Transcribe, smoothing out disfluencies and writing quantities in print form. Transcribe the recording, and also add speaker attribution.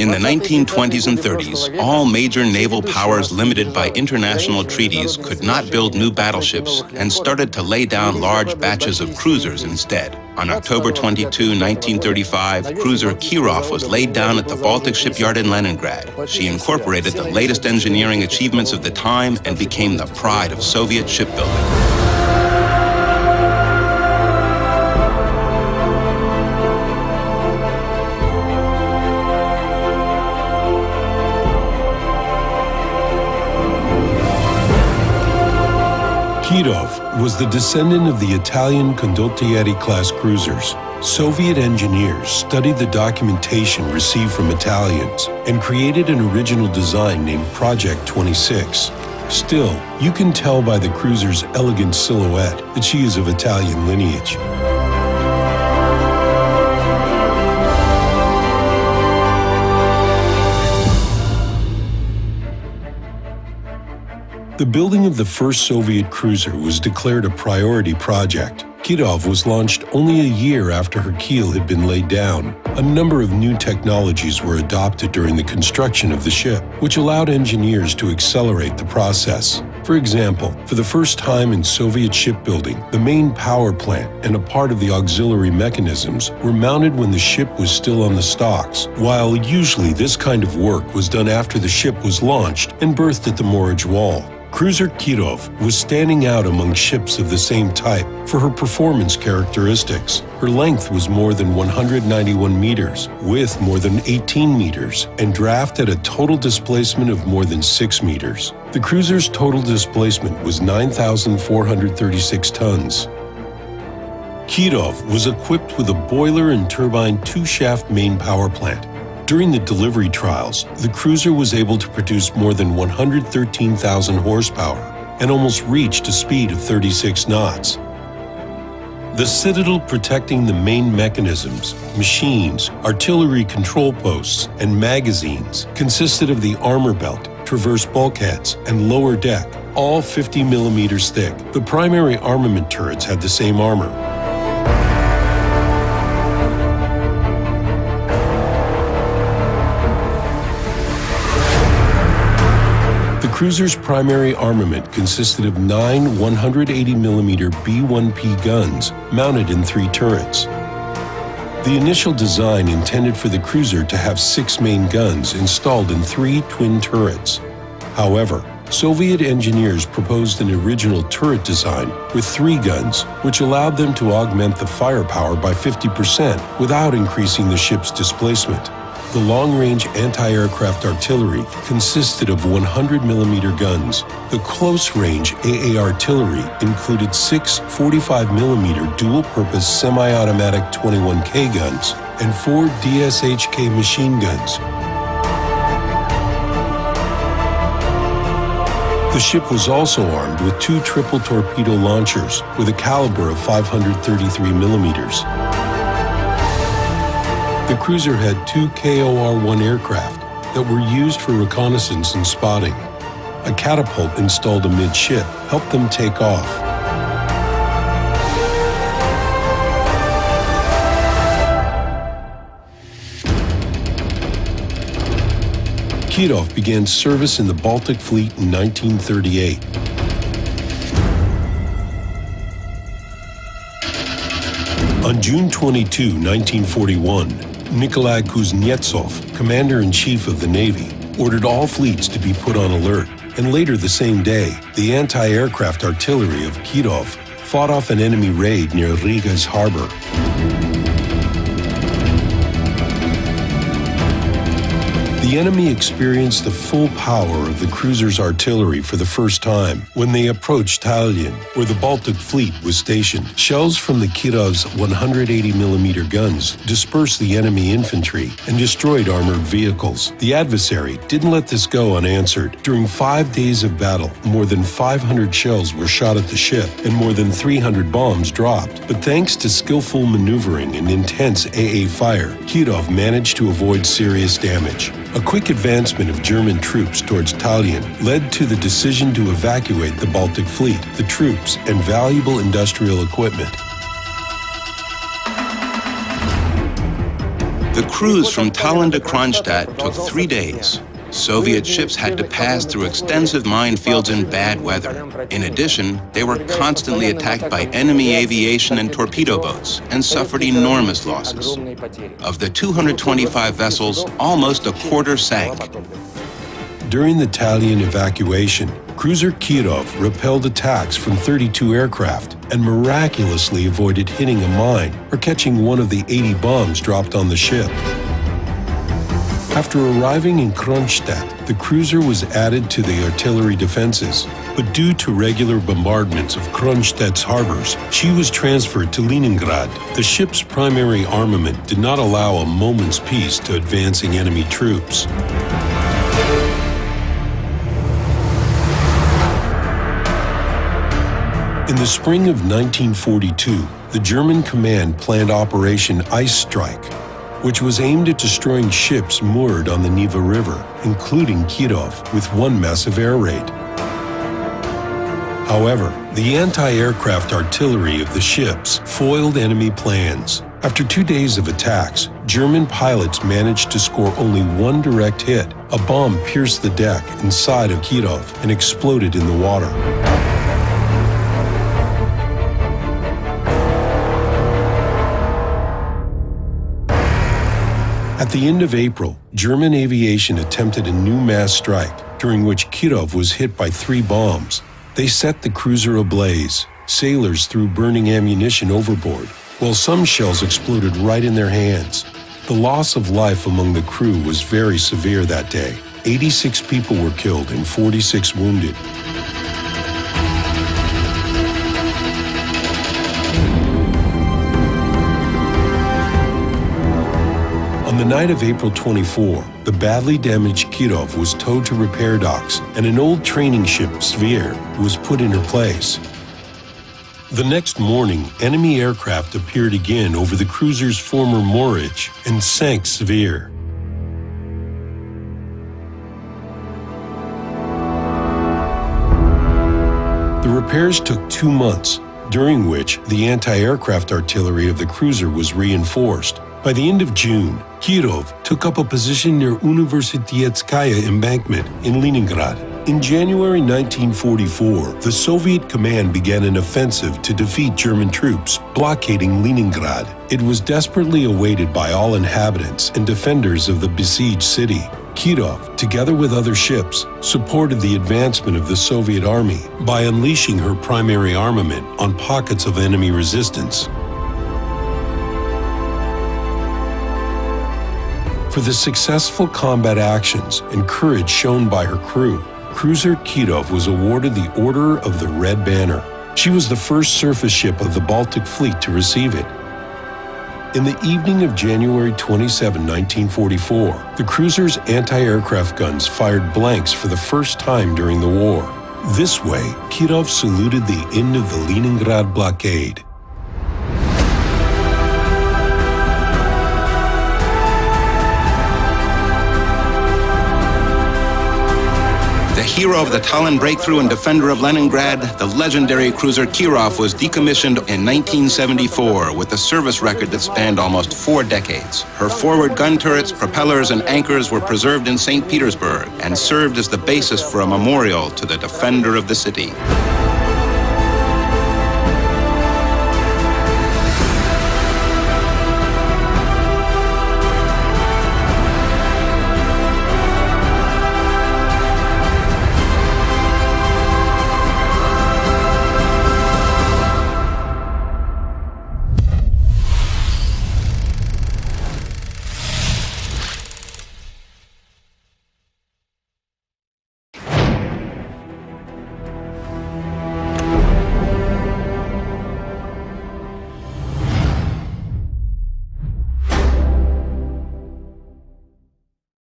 Speaker 1: In the 1920s and 30s, all major naval powers limited by international treaties could not build new battleships and started to lay down large batches of cruisers instead. On October 22, 1935, cruiser Kirov was laid down at the Baltic shipyard in Leningrad. She incorporated the latest engineering achievements of the time and became the pride of Soviet shipbuilding.
Speaker 2: Kirov was the descendant of the Italian Condottieri-class cruisers. Soviet engineers studied the documentation received from Italians and created an original design named Project 26. Still, you can tell by the cruiser's elegant silhouette that she is of Italian lineage. The building of the first Soviet cruiser was declared a priority project. Kirov was launched only a year after her keel had been laid down. A number of new technologies were adopted during the construction of the ship, which allowed engineers to accelerate the process. For example, for the first time in Soviet shipbuilding, the main power plant and a part of the auxiliary mechanisms were mounted when the ship was still on the stocks, while usually this kind of work was done after the ship was launched and berthed at the moorage wall. Cruiser Kirov was standing out among ships of the same type for her performance characteristics. Her length was more than 191 meters, width more than 18 meters, and draft at a total displacement of more than 6 meters. The cruiser's total displacement was 9,436 tons. Kirov was equipped with a boiler and turbine two-shaft main power plant. During the delivery trials, the cruiser was able to produce more than 113,000 horsepower and almost reached a speed of 36 knots. The citadel protecting the main mechanisms, machines, artillery control posts, and magazines consisted of the armor belt, traverse bulkheads, and lower deck, all 50 millimeters thick. The primary armament turrets had the same armor. The cruiser's primary armament consisted of 9 180mm B-1P guns mounted in 3 turrets. The initial design intended for the cruiser to have 6 main guns installed in 3 twin turrets. However, Soviet engineers proposed an original turret design with 3 guns, which allowed them to augment the firepower by 50% without increasing the ship's displacement. The long-range anti-aircraft artillery consisted of 100mm guns. The close-range AA artillery included 6 45mm dual-purpose semi-automatic 21K guns and 4 DSHK machine guns. The ship was also armed with 2 triple torpedo launchers with a caliber of 533mm. The cruiser had 2 KOR-1 aircraft that were used for reconnaissance and spotting. A catapult installed amidship helped them take off. Kirov began service in the Baltic Fleet in 1938. On June 22, 1941, Nikolai Kuznetsov, Commander-in-Chief of the Navy, ordered all fleets to be put on alert, and later the same day, the anti-aircraft artillery of Kirov fought off an enemy raid near Riga's harbor. The enemy experienced the full power of the cruiser's artillery for the first time when they approached Tallinn, where the Baltic Fleet was stationed. Shells from the Kirov's 180mm guns dispersed the enemy infantry and destroyed armored vehicles. The adversary didn't let this go unanswered. During 5 days of battle, more than 500 shells were shot at the ship and more than 300 bombs dropped. But thanks to skillful maneuvering and intense AA fire, Kirov managed to avoid serious damage. A quick advancement of German troops towards Tallinn led to the decision to evacuate the Baltic Fleet, the troops, and valuable industrial equipment.
Speaker 1: The cruise from Tallinn to Kronstadt took 3 days. Soviet ships had to pass through extensive minefields in bad weather. In addition, they were constantly attacked by enemy aviation and torpedo boats and suffered enormous losses. Of the 225 vessels, almost a quarter sank.
Speaker 2: During the Tallinn evacuation, cruiser Kirov repelled attacks from 32 aircraft and miraculously avoided hitting a mine or catching one of the 80 bombs dropped on the ship. After arriving in Kronstadt, the cruiser was added to the artillery defenses, but due to regular bombardments of Kronstadt's harbors, she was transferred to Leningrad. The ship's primary armament did not allow a moment's peace to advancing enemy troops. In the spring of 1942, the German command planned Operation Ice Strike, which was aimed at destroying ships moored on the Neva River, including Kirov, with one massive air raid. However, the anti-aircraft artillery of the ships foiled enemy plans. After 2 days of attacks, German pilots managed to score only one direct hit. A bomb pierced the deck inside of Kirov and exploded in the water. At the end of April, German aviation attempted a new mass strike, during which Kirov was hit by 3 bombs. They set the cruiser ablaze. Sailors threw burning ammunition overboard, while some shells exploded right in their hands. The loss of life among the crew was very severe that day. 86 people were killed and 46 wounded. On the night of April 24, the badly damaged Kirov was towed to repair docks, and an old training ship, Svir, was put in her place. The next morning, enemy aircraft appeared again over the cruiser's former moorage and sank Svir. The repairs took 2 months, during which the anti-aircraft artillery of the cruiser was reinforced. By the end of June, Kirov took up a position near Universitetskaya embankment in Leningrad. In January 1944, the Soviet command began an offensive to defeat German troops, blockading Leningrad. It was desperately awaited by all inhabitants and defenders of the besieged city. Kirov, together with other ships, supported the advancement of the Soviet army by unleashing her primary armament on pockets of enemy resistance. For the successful combat actions and courage shown by her crew, cruiser Kirov was awarded the Order of the Red Banner. She was the first surface ship of the Baltic Fleet to receive it. In the evening of January 27, 1944, the cruiser's anti-aircraft guns fired blanks for the first time during the war. This way, Kirov saluted the end of the Leningrad blockade.
Speaker 1: The hero of the Tallinn breakthrough and defender of Leningrad, the legendary cruiser Kirov was decommissioned in 1974 with a service record that spanned almost 4 decades. Her forward gun turrets, propellers, and anchors were preserved in St. Petersburg and served as the basis for a memorial to the defender of the city.